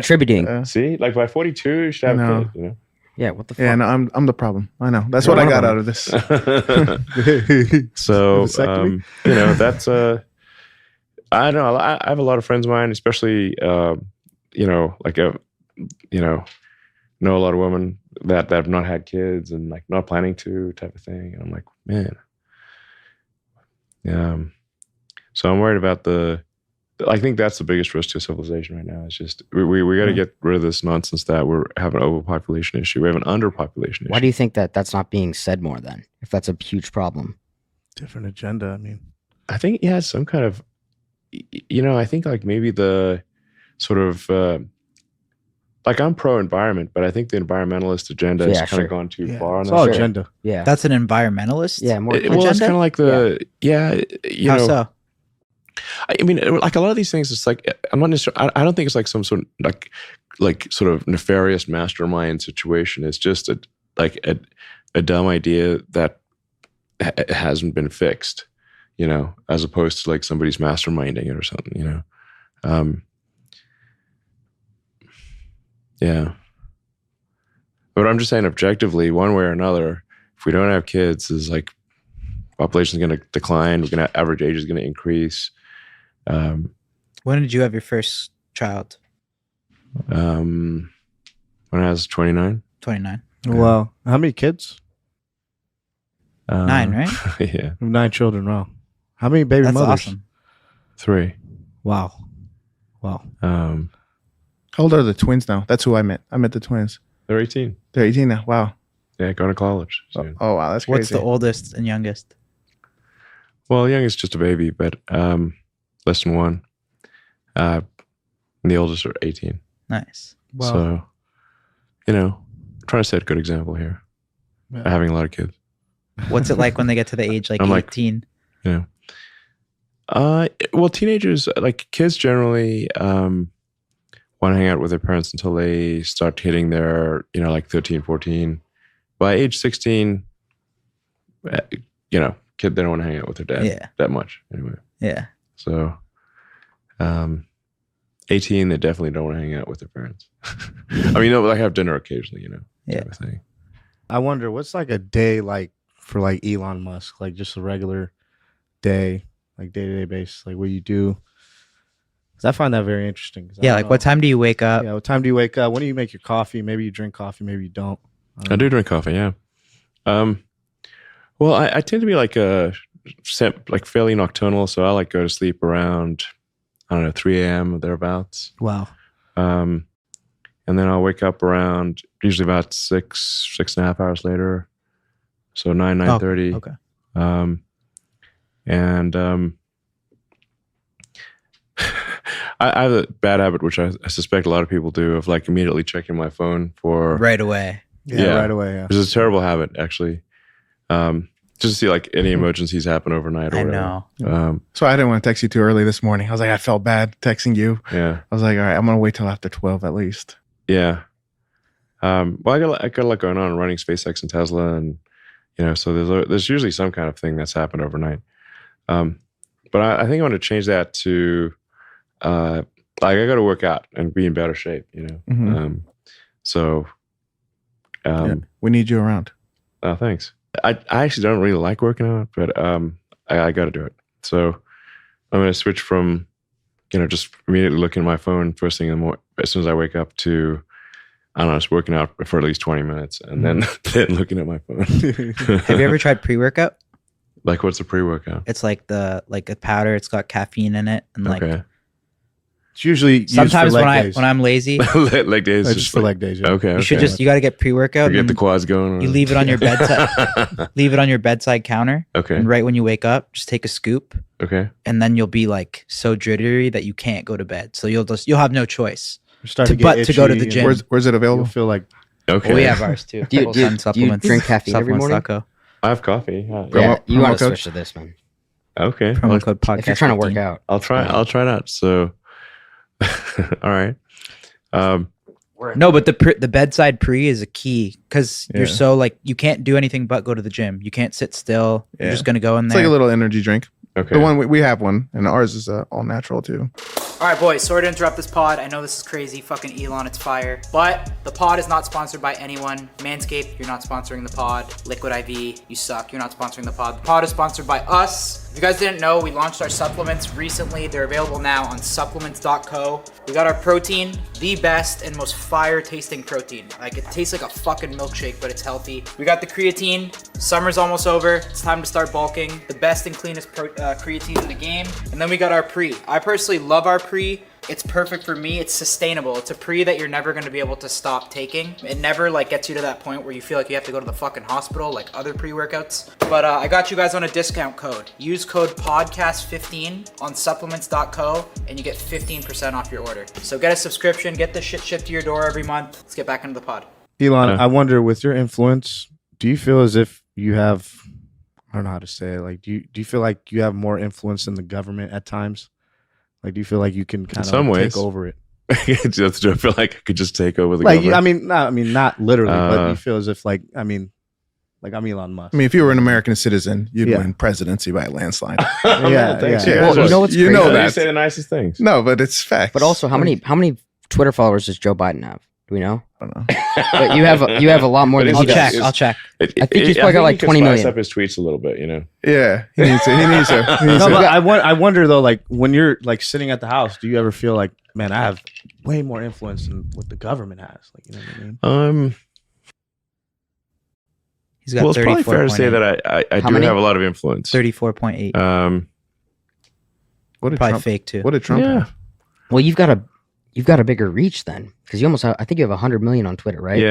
Contributing. See, like by 42, you should have a kid. You know. Yeah. What the fuck? Yeah, no, I'm the problem. I know. That's what I got out of this. So, you know, that's I don't know. I have a lot of friends of mine, especially, you know, like know a lot of women that have not had kids and like not planning to type of thing. And I'm like, man. So I'm worried about I think that's the biggest risk to civilization right now. It's just we got to get rid of this nonsense that we're having an overpopulation issue. We have an underpopulation issue. Why do you think that's not being said more then? If that's a huge problem, different agenda. I mean, I think some kind of, you know, I think like maybe the sort of like I'm pro environment, but I think the environmentalist agenda has kind of gone too far on it's that. all agenda. Yeah, that's an environmentalist. Yeah, more well, it's kind of like you How know. So? I mean, like a lot of these things, it's like I'm not necessarily. I don't think it's like some sort of like sort of nefarious mastermind situation. It's just a dumb idea that hasn't been fixed, you know, as opposed to like somebody's masterminding it or something, you know. Yeah, but I'm just saying objectively, one way or another, if we don't have kids, is like population is going to decline. We're going to average age is going to increase. When did you have your first child? When I was 29. 29. Wow. How many kids? 9, right? Yeah. 9 children. Wow. How many baby That's mothers? awesome. 3. Wow. How old are the twins now? That's who I met. I met the twins. They're 18. They're 18 now. Wow. Yeah, going to college soon. Oh wow, that's crazy. What's the oldest and youngest? Well, young is just a baby, but less than 1. And the oldest are 18. Nice. Wow. So, you know, I'm trying to set a good example here. Yeah. Having a lot of kids. What's it like when they get to the age like I'm like, 18? Yeah. Well, teenagers, like kids generally want to hang out with their parents until they start hitting their, you know, like 13, 14. By age 16, you know, they don't want to hang out with their dad that much anyway. Yeah. So, 18, they definitely don't want to hang out with their parents. I mean, they'll like have dinner occasionally, you know, type of thing. I wonder what's like a day like for like Elon Musk, like just a regular day, like day-to-day basis, like what you do. Because I find that very interesting. Yeah, like what time do you wake up? Yeah, what time do you wake up? When do you make your coffee? Maybe you drink coffee, maybe you don't. I do drink coffee, yeah. Well, I tend to be like fairly nocturnal, so I like go to sleep around, I don't know, 3 a.m. or thereabouts. Wow. And then I'll wake up around usually about 6.5 hours later. So 9:30. Okay. I have a bad habit, which I suspect a lot of people do, of like immediately checking my phone for right away. Yeah, right away. Yeah. It's a terrible habit, actually. Just to see like any emergencies happen overnight. Or I whatever. know. So I didn't want to text you too early this morning. I was like, I felt bad texting you. Yeah. I was like, all right, I'm gonna wait till after 12 at least. Yeah. Well, I got a lot going on running SpaceX and Tesla, and you know, so there's usually some kind of thing that's happened overnight. But I think I want to change that to like I got to work out and be in better shape. You know. Mm-hmm. We need you around. Oh, thanks. I actually don't really like working out, but I got to do it. So I'm going to switch from, you know, just immediately looking at my phone first thing in the morning as soon as I wake up to, I don't know, just working out for at least 20 minutes and then looking at my phone. Have you ever tried pre-workout? Like, what's a pre-workout? It's like a powder. It's got caffeine in it, and like it's usually sometimes when I'm lazy, leg days, it's just for leg days. Yeah. Okay, you should you got to get pre-workout. Get the quads going. You leave it on your bedside. Leave it on your bedside counter. Okay. And right when you wake up, just take a scoop. Okay. And then you'll be like so jittery that you can't go to bed. So you'll have no choice to go to the gym. Where's it available? You'll feel like okay. We have ours too. Do you drink caffeine every morning? I have coffee. Yeah, you want to switch to this one. Okay. Promo code podcast. If you're trying to work out, I'll try it out. So, all right. No, but the bedside pre is a key because Yeah. you're so like you can't do anything but go to the gym. You can't sit still. You're Yeah. just gonna go in It's there. like a little energy drink. Okay. The one we have one, and ours is all natural too. All right, boys, sorry to interrupt this pod. I know this is crazy. Fucking Elon, it's fire. But the pod is not sponsored by anyone. Manscaped, you're not sponsoring the pod. Liquid IV, you suck. You're not sponsoring the pod. The pod is sponsored by us. If you guys didn't know, we launched our supplements recently. They're available now on supplements.co. We got our protein, the best and most fire tasting protein. Like it tastes like a fucking milkshake, but it's healthy. We got the creatine. Summer's almost over. It's time to start bulking. The best and cleanest creatine in the game. And then we got our pre. I personally love our pre. It's perfect for me. It's sustainable. It's a pre that you're never going to be able to stop taking. It never like gets you to that point where you feel like you have to go to the fucking hospital like other pre-workouts. But I got you guys on a discount code. Use code podcast15 on supplements.co and you get 15% off your order. So get a subscription, get this shit shipped to your door every month. Let's get back into the pod. Elon, Yeah. I wonder, with your influence, do you feel as if you have, I don't know how to say it, like, do you feel like you have more influence than the government at times? Like, do you feel like you can kind some of ways. take over it? Do I feel like I could just take over the Like, government? I mean, not literally, but Uh, you feel as if, like I'm Elon Musk. I mean, if you were an American citizen, you'd Yeah. win presidency by a landslide. Yeah, Thanks. yeah. Well, you know what's You crazy? know You that. say the nicest things. No, but it's facts. But also, how many Twitter followers does Joe Biden have? Do we know? I don't know. But you have a lot more But than is he it- does. is- I'll check. I think he's probably got like 20 spice million. up his tweets a little bit, you know. Yeah, he needs to. He needs to. He needs No, to. but I wonder though, like when you're like sitting at the house, do you ever feel like, man, I have way more influence than what the government has? Like, you know what I mean? He's got Well, it's probably fair to say 34.8. that I How do many? have a lot of influence. 34.8. What did Probably Trump? fake too. What did Trump Yeah. have? Well, you've got a bigger reach then, because you almost have, I think you have 100 million on Twitter, right? Yeah.